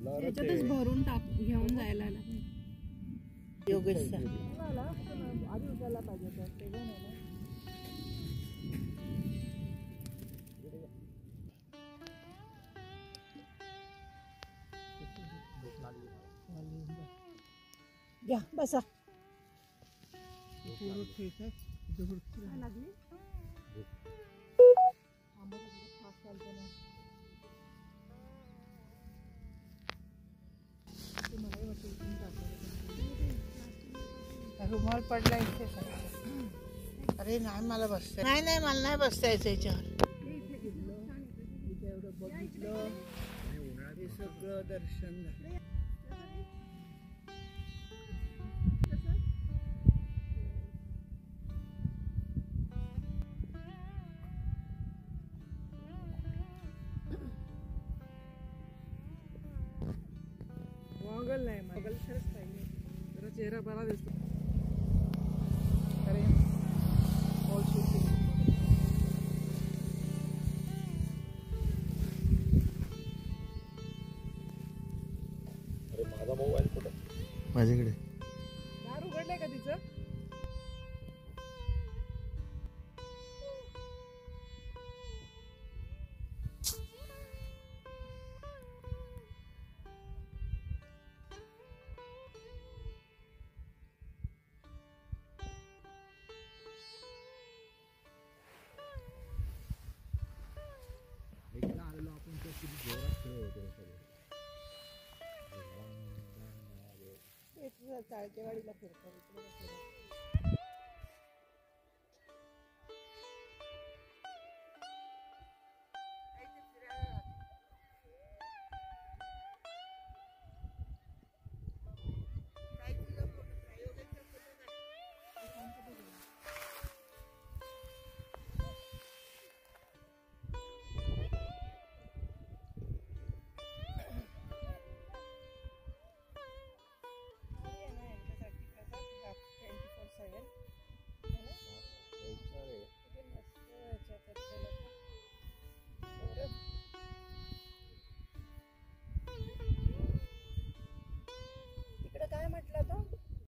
त्याच्यातच भरून घेऊन जायला लागेल. योगेशचा आधी उचलला पाहिजे घ्या बसा. रुमाल पडला इथे. अरे नाही मला बसता. नाही मला नाही बसता यायचं याच्यावर. एवढं बघितलं हे सगळं दर्शन झालं. मॉगल नाही मॉगल खरंच पाहिजे. जरा चेहरा बरा दिसतो. अरे माझा मोबाईल कुठे? माझ्याकडे. दार उघडलंय का तिचं? चाळकेवाडीला फिरतो.